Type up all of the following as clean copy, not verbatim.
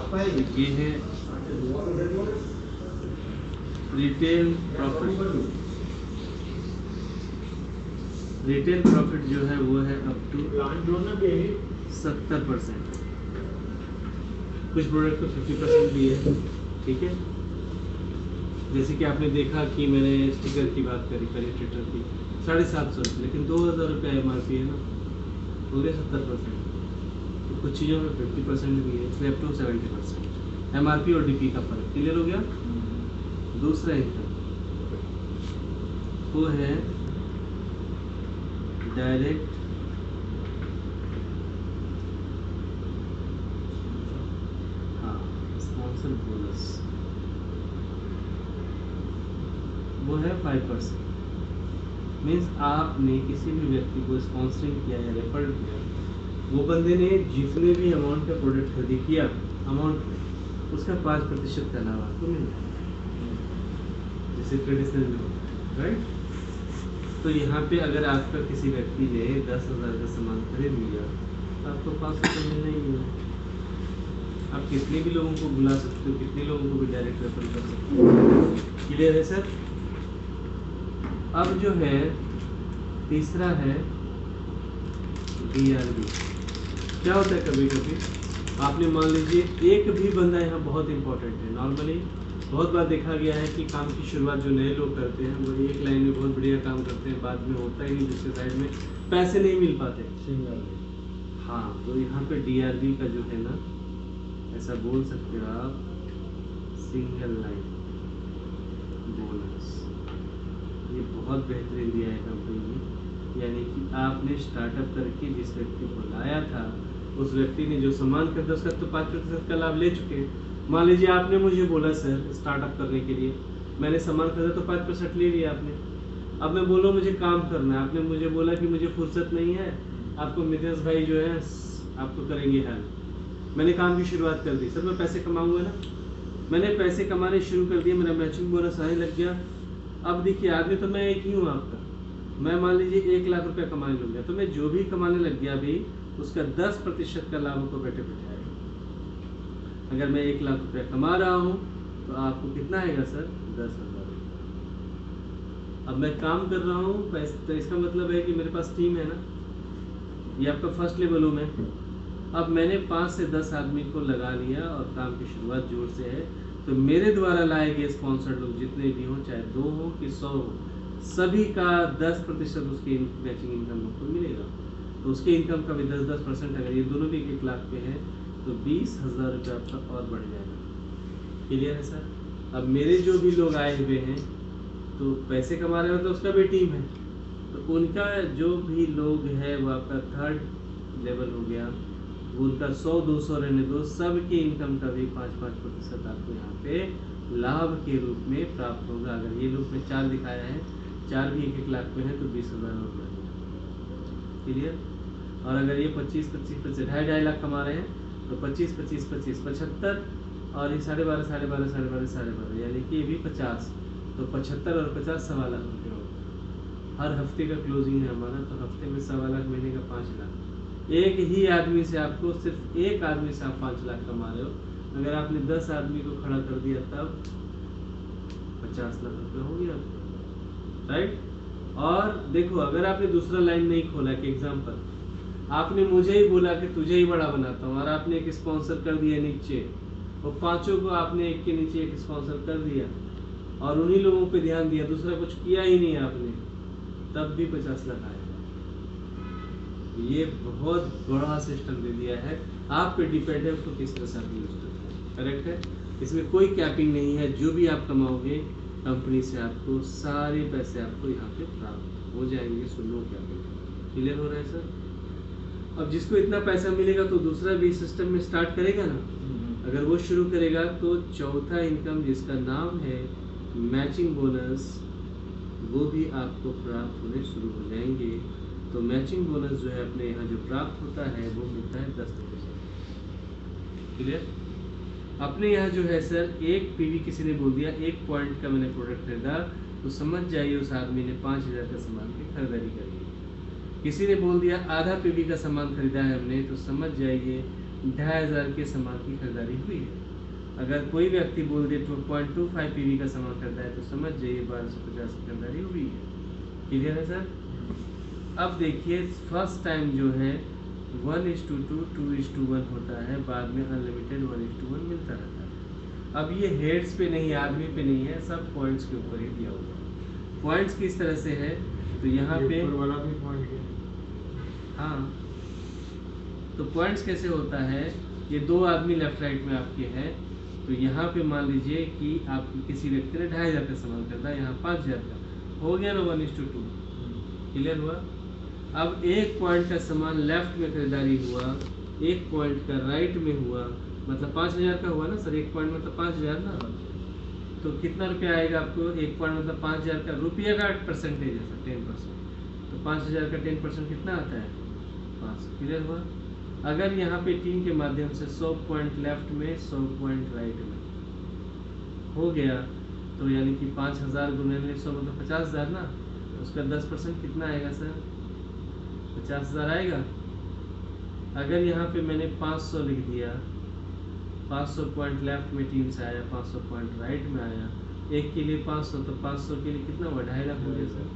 ये है retail profit. Retail profit जो है वो है अप टू 70%। कुछ प्रोडक्ट तो 50% भी है, ठीक है। जैसे कि आपने देखा कि मैंने स्टिकर की बात करी पेनिट्रेटर की 750, लेकिन 2000 रुपये MRP है ना, हो गया 70%। तो कुछ चीज़ों में 50% भी है, इसलिए अप टू 70% MRP और DP का फर्क क्लियर हो गया। दूसरा इनकम वो है डायरेक्ट स्पॉन्सर बोनस, वो है 5%। मीन्स आपने किसी भी व्यक्ति को स्पॉन्सरिंग किया या रेफर किया, वो बंदे ने जितने भी अमाउंट का प्रोडक्ट खरीदी किया अमाउंट उसका 5% का लाभ आपको मिल जाए, जैसे ट्रेडिशनल में होता है, राइट। तो यहाँ पे अगर आपका किसी व्यक्ति ने 10,000 का सामान खरीद लिया तो आपको 500 का मिलना ही है। आप कितने भी लोगों को बुला सकते हो, कितने लोगों को भी डायरेक्ट रेफर कर सकते हो। क्लियर है सर। अब जो है तीसरा है DRB। क्या होता है, कभी कभी आपने मान लीजिए एक भी बंदा यहाँ बहुत इंपॉर्टेंट है। नॉर्मली बहुत बार देखा गया है कि काम की शुरुआत जो नए लोग करते हैं वो एक लाइन में बहुत बढ़िया काम करते हैं, बाद में होता ही नहीं, दूसरे साइड में पैसे नहीं मिल पाते। हाँ, तो यहाँ पे DRB का जो है ना, ऐसा बोल सकते हो आप, सिंगल लाइन बोनस, ये बहुत बेहतरीन दिया है कंपनी ने। यानी कि आपने स्टार्टअप करके जिस व्यक्ति को लाया था, उस व्यक्ति ने जो सामान खरीदा उसका तो 5% का लाभ ले चुके हैं। मान लीजिए आपने मुझे बोला सर स्टार्टअप करने के लिए, मैंने सामान खरीदा तो 5% ले लिया आपने। अब मैं बोलूँ मुझे काम करना है, आपने मुझे बोला कि मुझे फुर्सत नहीं है, आपको मितेश भाई जो है आपको करेंगे हेल्प। मैंने काम की शुरुआत कर दी, सर मैं पैसे कमाऊंगा ना, मैंने पैसे कमाने शुरू कर दिए, मेरा मैचिंग बोनस आने लग गया। अब देखिए आगे तो मैं एक ही हूँ आपका, मैं मान लीजिए 1 लाख रुपया कमाने लग गया, तो मैं जो भी कमाने लग गया अभी उसका 10% का लाभ को बैठे बैठे आएगा। अगर मैं 1 लाख रुपया कमा रहा हूँ तो आपको कितना आएगा सर, 10,000। अब मैं काम कर रहा हूँ तो इसका मतलब है कि मेरे पास टीम है ना, ये आपका फर्स्ट लेवल हूँ मैं। अब मैंने 5 से 10 आदमी को लगा लिया और काम की शुरुआत जोर से है, तो मेरे द्वारा लाए गए स्पॉन्सर्ड लोग जितने भी हों, चाहे 2 हो कि 100 हो, सभी का 10% उसके मैचिंग इनकम को मिलेगा। तो उसके इनकम का भी 10%, अगर ये दोनों भी 1 लाख पे है तो 20,000 रुपये आपका और बढ़ जाएगा। क्लियर है सर। अब मेरे जो भी लोग आए हुए हैं तो पैसे कमा रहे हैं, मतलब उसका भी टीम है, तो उनका जो भी लोग है वो आपका 3rd लेवल हो गया, वो उनका 100-200 रहने दो, सबके इनकम का भी 5-5% आपको यहाँ पे लाभ के रूप में प्राप्त होगा। अगर ये लोग में 4 दिखाया है, 4 भी 1-1 लाख पे है तो 20,000 और बढ़ गया। क्लियर। और अगर ये 25-25 2.5 लाख कमा रहे हैं तो 25-25-25 75, और ये 12.5 यानी कि ये भी 50, तो 75 और 50 सवा लाख रुपये होगा। हर हफ्ते का क्लोजिंग है हमारा, तो हफ्ते में सवा लाख, महीने का 5 लाख। एक ही आदमी से आपको, सिर्फ एक आदमी से आप 5 लाख कमा रहे हो। अगर आपने 10 आदमी को खड़ा कर दिया तब 50 लाख रुपये हो गया आपको, राइट। और देखो अगर आपने दूसरा लाइन नहीं खोला, कि एग्जाम्पल आपने मुझे ही बोला कि तुझे ही बड़ा बनाता हूँ, और आपने एक स्पॉन्सर कर दिया नीचे, और 5 को आपने एक के नीचे एक स्पॉन्सर कर दिया और उन्हीं लोगों पे ध्यान दिया, दूसरा कुछ किया ही नहीं आपने, तब भी 50 लाख आएगा। ये बहुत बड़ा सिस्टम दे दिया है, आप पे डिपेंड है उसको किस तरह से आप यूज करते हैं। करेक्ट है, इसमें कोई कैपिंग नहीं है, जो भी आप कमाओगे कंपनी से आपको सारे पैसे आपको यहाँ पे प्राप्त हो जाएंगे, सुनो क्या। क्लियर हो रहा है सर। अब जिसको इतना पैसा मिलेगा तो दूसरा भी सिस्टम में स्टार्ट करेगा ना, अगर वो शुरू करेगा तो चौथा इनकम जिसका नाम है मैचिंग बोनस, वो भी आपको प्राप्त होने शुरू हो जाएंगे। तो मैचिंग बोनस जो है अपने यहाँ जो प्राप्त होता है वो मिलता है 10%। क्लियर। अपने यहाँ जो है सर, एक पीवी किसी ने बोल दिया 1 पॉइंट का मैंने प्रोडक्ट खरीदा, तो समझ जाइए उस आदमी ने 5,000 का सामान की खरीदारी करी। किसी ने बोल दिया आधा पीवी का सामान खरीदा है हमने, तो समझ जाइए 2,500 के सामान की खरीदारी हुई है। अगर कोई व्यक्ति बोल दे 2.25 पीवी का सामान खरीदा है तो समझ जाइए 1250 की खरीदारी हुई है। क्लियर है सर? अब देखिए फर्स्ट टाइम जो है 1:2, 2:1 होता है, बाद में अनलिमिटेड 1:1 मिलता रहता है। अब ये हेड्स पे नहीं, आदमी पे नहीं है, सब पॉइंट्स के ऊपर ही दिया हुआ है। पॉइंट्स किस तरह से है तो यहाँ पे वाला भी पॉइंट है। हाँ, तो पॉइंट्स कैसे होता है, ये दो आदमी लेफ्ट राइट में आपके हैं, तो यहाँ पे मान लीजिए कि आप किसी व्यक्ति ने 2,500 का सामान खरीदा, यहाँ 5,000 का हो गया ना 1:2। क्लियर हुआ? अब एक पॉइंट का सामान लेफ्ट में खरीदारी हुआ, एक पॉइंट का राइट में हुआ, मतलब 5,000 का हुआ ना सर, एक पॉइंट मतलब 5,000 ना, तो कितना रुपया आएगा आपको? एक पॉइंट मतलब 5,000 का, रुपये का परसेंटेज है सर 10%, तो 5,000 का 10% कितना आता है? 5। क्लियर हुआ? अगर यहाँ पे टीम के माध्यम से 100 पॉइंट लेफ्ट में 100 पॉइंट राइट में हो गया, तो यानी कि 5,000 गुने 100 मतलब 50,000 ना, उसका 10% कितना आएगा सर? 50,000 आएगा। अगर यहाँ पे मैंने 500 लिख दिया, 500 पॉइंट लेफ्ट में टीम से आया, 500 पॉइंट राइट में आया, एक के लिए 500, तो 500 के लिए कितना हुआ? 2.5 लाख हो गया सर,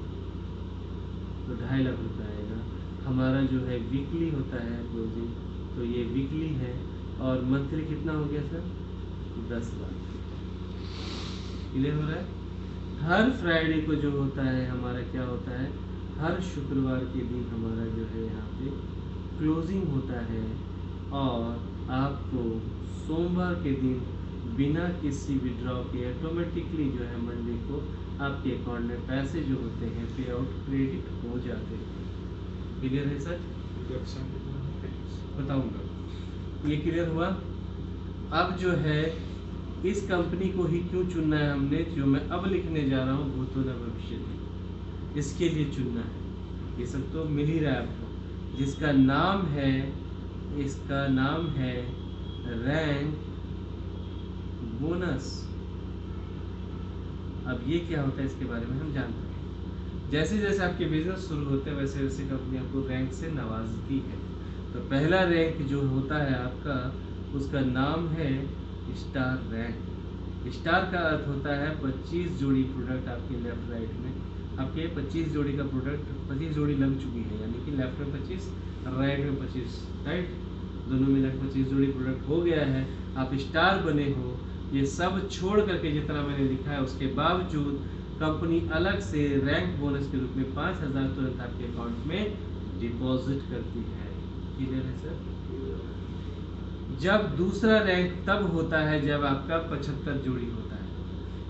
तो 2.5 लाख रुपया आएगा। हमारा जो है वीकली होता है क्लोजिंग, तो ये वीकली है, और मंथली कितना हो गया सर? 10 लाख। क्लियर हो रहा है? हर फ्राइडे को जो होता है हमारा क्या होता है, हर शुक्रवार के दिन हमारा जो है यहाँ पे क्लोजिंग होता है, और आपको सोमवार के दिन बिना किसी विड्रॉ के ऑटोमेटिकली जो है मंडे को आपके अकाउंट में पैसे जो होते हैं पे आउट क्रेडिट हो जाते हैं। क्लियर है सर? बताऊंगा। ये क्लियर हुआ? अब जो है इस कंपनी को ही क्यों चुनना है हमने, जो मैं अब लिखने जा रहा हूँ भूतो न भविष्य में, इसके लिए चुनना है। ये सब तो मिल ही रहा है आपको, जिसका नाम है, इसका नाम है रैंक बोनस। अब ये क्या होता है इसके बारे में हम जानते हैं। जैसे जैसे आपके बिजनेस शुरू होते हैं वैसे वैसे कंपनी आपको रैंक से नवाजती है। तो पहला रैंक जो होता है आपका, उसका नाम है स्टार रैंक। स्टार का अर्थ होता है 25 जोड़ी प्रोडक्ट आपके लेफ्ट राइट में, आपके 25 जोड़ी का प्रोडक्ट 25 जोड़ी लग चुकी है, यानी कि लेफ्ट में 25 राइट में 25, राइट, दोनों मिलकर 25 जोड़ी प्रोडक्ट हो गया है, आप स्टार बने हो। ये सब छोड़ करके जितना मैंने लिखा है उसके बावजूद कंपनी अलग से रैंक बोनस के रूप में 5,000 तुरंत आपके अकाउंट में डिपॉजिट करती है। क्लियर है सर? जब दूसरा रैंक तब होता है जब आपका 75 जोड़ी होता है,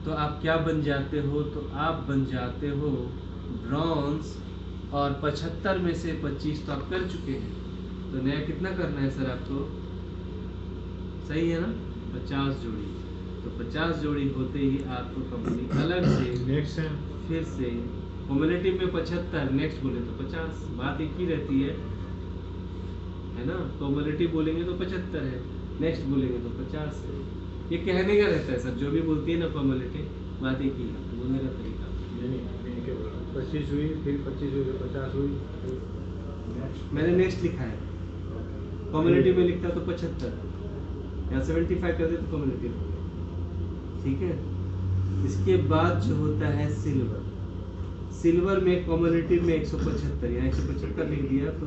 तो आप क्या बन जाते हो, तो आप बन जाते हो ब्रॉन्ज, और 75 में से 25 तो आप कर चुके हैं, तो नया कितना करना है सर आपको? सही है ना, 50 जोड़ी। तो 50 जोड़ी होते ही आपको कंपनी अलग से नेक्स्ट फिर से कम्युनिटी में 75, नेक्स्ट बोले तो 50, बात एक ही रहती है ना। कम्युनिटी बोलेंगे तो 75 है, नेक्स्ट बोलेंगे तो 50 है। ये कहने का रहता है सर, जो भी बोलती है ना कम्युनिटी, बात एक ही है, बोलने का तरीका। 25 हुई, फिर 25 हुई, 50 हुई, मैंने नेक्स्ट लिखा है, कम्युनिटी में लिखता तो 75, या 75 कर दे तो कम्युनिटी हो गया। ठीक है? इसके बाद जो होता है सिल्वर, सिल्वर में कम्युनिटी में 175 या 175 लिख दिया, तो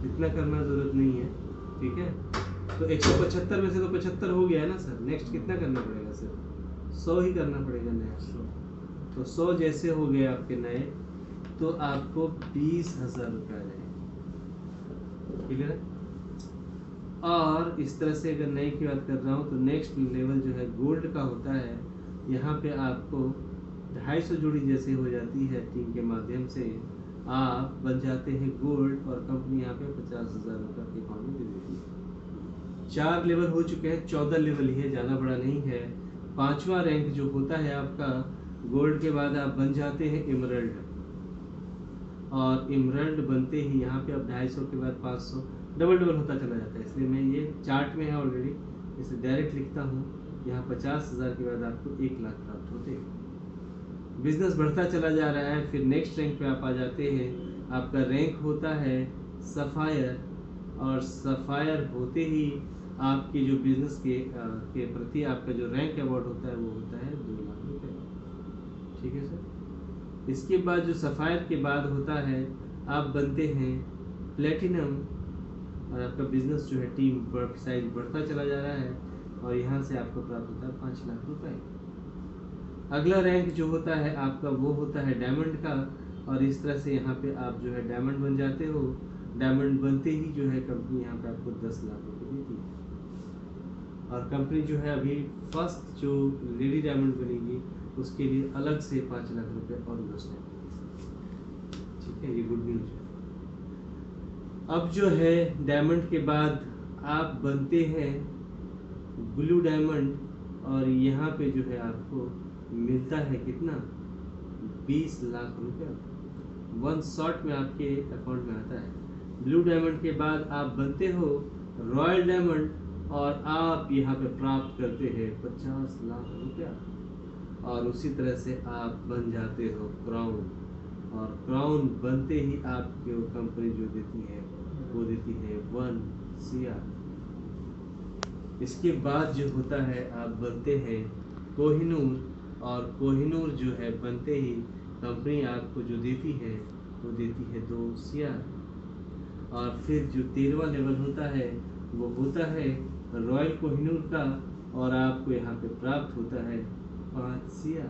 इतना करना जरूरत नहीं है। ठीक है? तो 175 में से तो 75 हो गया है ना सर, नेक्स्ट कितना करना पड़ेगा सर? 100 ही करना पड़ेगा नेक्स्ट। तो 100 जैसे हो गए आपके नए, तो आपको 20,000 रुपया रहेगा। ठीक है? और इस तरह से अगर नए की बात कर रहा हूँ तो नेक्स्ट लेवल जो है गोल्ड का होता है। यहाँ पे आपको 250 जोड़ी जैसे हो जाती है टीम के माध्यम से, आप बन जाते हैं गोल्ड, और कंपनी यहाँ पे 50,000 रुपये आपके अकाउंट में दे देती है। 4 लेवल हो चुके हैं, 14 लेवल ही है, ज़्यादा बड़ा नहीं है। 5वां रैंक जो होता है आपका गोल्ड के बाद, आप बन जाते हैं इमरल्ड, और इमरल्ड बनते ही यहाँ पे अब 250 के बाद 500 डबल डबल होता चला जाता है। इसलिए मैं ये चार्ट में है ऑलरेडी, इसे डायरेक्ट लिखता हूँ। यहाँ 50,000 के बाद आपको 1 लाख प्राप्त होते हैं। बिजनेस बढ़ता चला जा रहा है, फिर नेक्स्ट रैंक पे आप आ जाते हैं। आपका रैंक होता है सफ़ायर, और सफ़ायर होते ही आपके जो बिजनेस के प्रति आपका जो रैंक अवार्ड होता है वो होता है 2 लाख रुपए। ठीक है सर। इसके बाद जो सफ़ायर के बाद होता है आप बनते हैं प्लेटिनम, और आपका बिजनेस जो है टीम साइज बढ़ता चला जा रहा है और यहाँ से आपको प्राप्त होता है 5 लाख रुपए। अगला रैंक जो होता है आपका वो होता है डायमंड का, और इस तरह से यहाँ पे आप जो है डायमंड बन जाते हो। डायमंड बनते ही जो है कंपनी यहाँ पे आपको 10 लाख रुपए देती है। और कंपनी जो है अभी फर्स्ट जो लेडी डायमंड बनेगी उसके लिए अलग से 5 लाख रुपए और इन्वेस्ट है। ठीक है, ये गुड न्यूज है। अब जो है डायमंड के बाद आप बनते हैं ब्लू डायमंड, और यहाँ पे जो है आपको मिलता है कितना, 20 लाख रुपए वन शॉट में आपके अकाउंट में आता है। ब्लू डायमंड के बाद आप बनते हो रॉयल डायमंड, और आप यहाँ पे प्राप्त करते हैं 50 लाख रुपया। और उसी तरह से आप बन जाते हो क्राउन, और क्राउन बनते ही आपको कंपनी जो देती है वो देती है 1 CR। इसके बाद जो होता है आप बनते हैं कोहिनूर, और कोहिनूर जो है बनते ही कंपनी आपको जो देती है वो देती है 2 CR। और फिर जो 13वां लेवल होता है वो होता है रॉयल कोहिनूर का, और आपको यहाँ पे प्राप्त होता है 5 CR।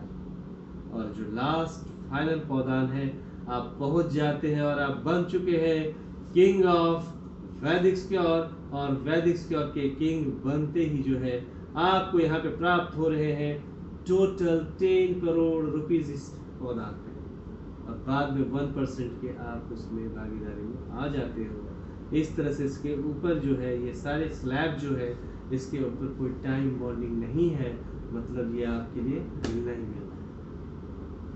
और जो लास्ट फाइनल पौधान है आप पहुंच जाते हैं और आप बन चुके हैं किंग ऑफ वैदिक स्क्योर, और वैदिक स्क्योर के किंग बनते ही जो है आपको यहाँ पे प्राप्त हो रहे हैं टोटल 10 करोड़ रुपीज इस पौधान पे, और बाद में 1% के आप उसमें भागीदारी में आ जाते हो। इस तरह से इसके ऊपर जो है ये सारे स्लैब जो है इसके ऊपर कोई टाइम बॉन्डिंग नहीं है, मतलब ये आपके लिए मिलना ही मिलना है।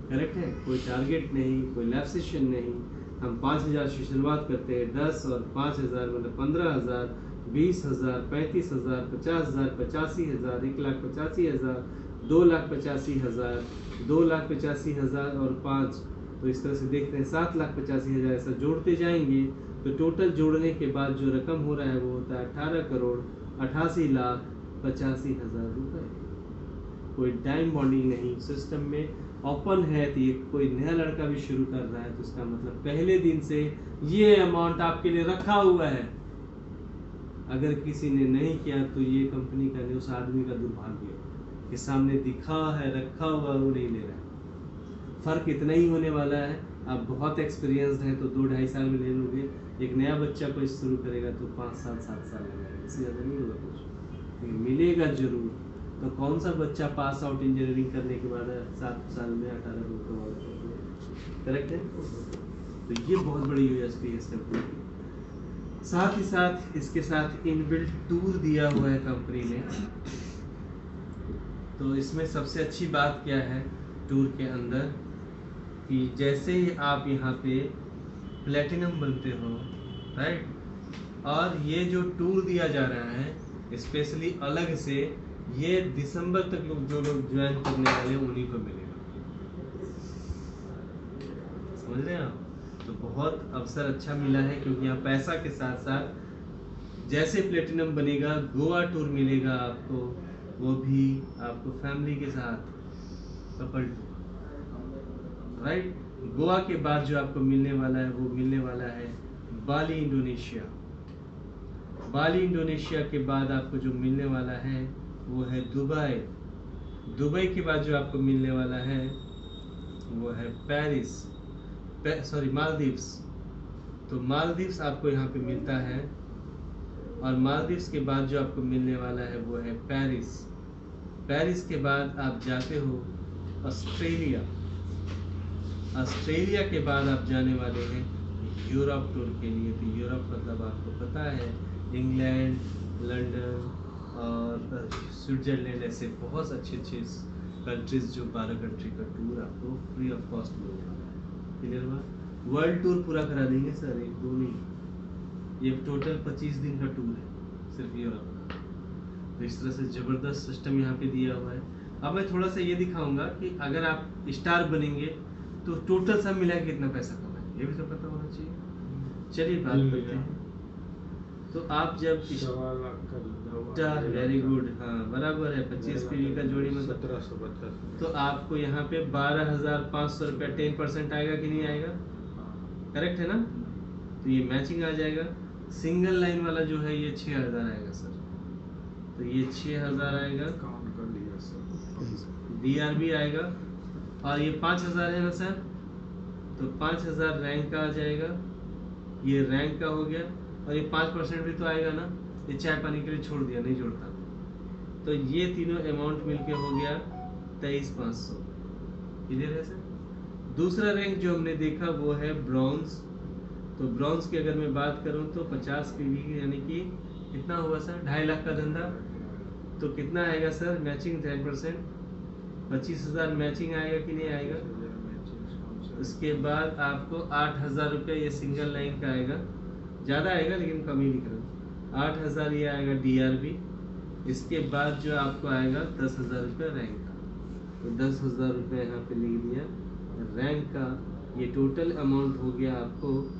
करेक्ट है, कोई टारगेट नहीं, कोई लैब सेशन नहीं। हम 5,000 से शुरुआत करते हैं, 10 और 5,000 मतलब 15,000, 20,000, 35,000, 50,000, 85,000, 1,85,000, 2,85,000, 2,85,000 और 5, तो इस तरह से देखते हैं 7,85,000। ऐसा जोड़ते जाएंगे तो टोटल जोड़ने के बाद जो रकम हो रहा है वो होता है 18 करोड़ 88,85,000 रुपए। कोई टाइम बॉन्डिंग नहीं, सिस्टम में ओपन है। तो ये कोई नया लड़का भी शुरू कर रहा है तो उसका मतलब पहले दिन से ये अमाउंट आपके लिए रखा हुआ है। अगर किसी ने नहीं किया तो ये कंपनी का नहीं, उस आदमी का दुर्भाग्य के सामने दिखा है रखा हुआ वो नहीं ले रहा है। फर्क इतना ही होने वाला है, आप बहुत एक्सपीरियंस्ड हैं तो 2-2.5 साल में ले लोगे। एक नया बच्चा कोई शुरू करेगा तो 5 साल 7 साल लगेगा, इससे ज़्यादा नहीं होगा कुछ, लेकिन मिलेगा जरूर। तो कौन सा बच्चा पास आउट इंजीनियरिंग करने के बाद 7 साल में 18 करोड़ कमाएगा? करेक्ट है। तो ये बहुत बड़ी यूएसपी है इस कंपनी की। साथ ही साथ इसके साथ इनबिल्ट टूर दिया हुआ है कंपनी ने। तो इसमें सबसे अच्छी बात क्या है टूर के अंदर, कि जैसे ही आप यहाँ पे प्लेटिनम बनते हो, राइट, और ये जो टूर दिया जा रहा है स्पेशली अलग से, ये दिसंबर तक लोग जो लोग ज्वाइन करने वाले हैं उन्हीं को मिलेगा। समझ रहे हैं आप? तो बहुत अवसर अच्छा मिला है, क्योंकि यहाँ पैसा के साथ साथ जैसे प्लेटिनम बनेगा गोवा टूर मिलेगा आपको, वो भी आपको फैमिली के साथ कपल टूर, राइट। गोवा के बाद जो आपको मिलने वाला है वो मिलने वाला है बाली इंडोनेशिया। बाली इंडोनेशिया के बाद आपको जो मिलने वाला है वो है दुबई। दुबई के बाद जो आपको मिलने वाला है वो है पेरिस, मालदीव्स। तो मालदीव्स आपको यहाँ पे मिलता है, और मालदीव्स के बाद जो आपको मिलने वाला है वो है पेरिस। पेरिस के बाद आप जाते हो ऑस्ट्रेलिया। ऑस्ट्रेलिया के बाद आप जाने वाले हैं यूरोप टूर के लिए। तो यूरोप मतलब आपको पता है इंग्लैंड, लंदन और स्विट्जरलैंड, ऐसे बहुत अच्छे कंट्रीज, जो 12 कंट्री का टूर आपको फ्री ऑफ कॉस्ट मिलने वाला है। क्लियर हुआ? वर्ल्ड टूर पूरा करा देंगे सर, 1-2 नहीं, ये टोटल 25 दिन का टूर है सिर्फ यूरोप का। तो इस तरह से ज़बरदस्त सिस्टम यहाँ पे दिया हुआ है। अब मैं थोड़ा सा ये दिखाऊंगा कि अगर आप स्टार बनेंगे तो टोटल सब मिला के कितना पैसा कमाएंगे, ये भी तो पता होना चाहिए। चलिए बात करते हैं। तो आप जब 1.25 लाख का 4 वेरी गुड, हाँ बराबर है 25 पीवी का जोड़ी मतलब 1750। तो आपको यहाँ पे 12,500 रुपया 10% आएगा कि नहीं आएगा? करेक्ट है ना? तो ये मैचिंग आ जाएगा। सिंगल लाइन वाला जो है ये 6,000 आएगा सर, तो ये 6,000 आएगा, काउंट कर लिया सर। DRB आएगा, और ये 5,000 है ना सर, तो 5,000 रैंक का आ जाएगा, ये रैंक का हो गया, और ये 5% भी तो आएगा ना, ये चाय पानी के लिए छोड़ दिया, नहीं जोड़ता। तो ये तीनों अमाउंट मिलके हो गया 23,500। क्लियर है सर? दूसरा रैंक जो हमने देखा वो है ब्रॉन्ज। तो ब्रॉन्ज की अगर मैं बात करूं तो 50 पीवी यानी कि कितना हुआ सर? 2.5 लाख का धंधा, तो कितना आएगा सर? मैचिंग 10%, 25,000 मैचिंग आएगा कि नहीं आएगा? उसके बाद आपको 8,000 रुपया ये सिंगल लाइन का आएगा, ज़्यादा आएगा लेकिन कम ही लिख रहा हूँ। 8,000 ये आएगा DRB। इसके बाद जो आपको आएगा 10,000 रुपया रैंक का, तो 10,000 रुपया यहाँ पे लिख दिया रैंक का। ये टोटल अमाउंट हो गया आपको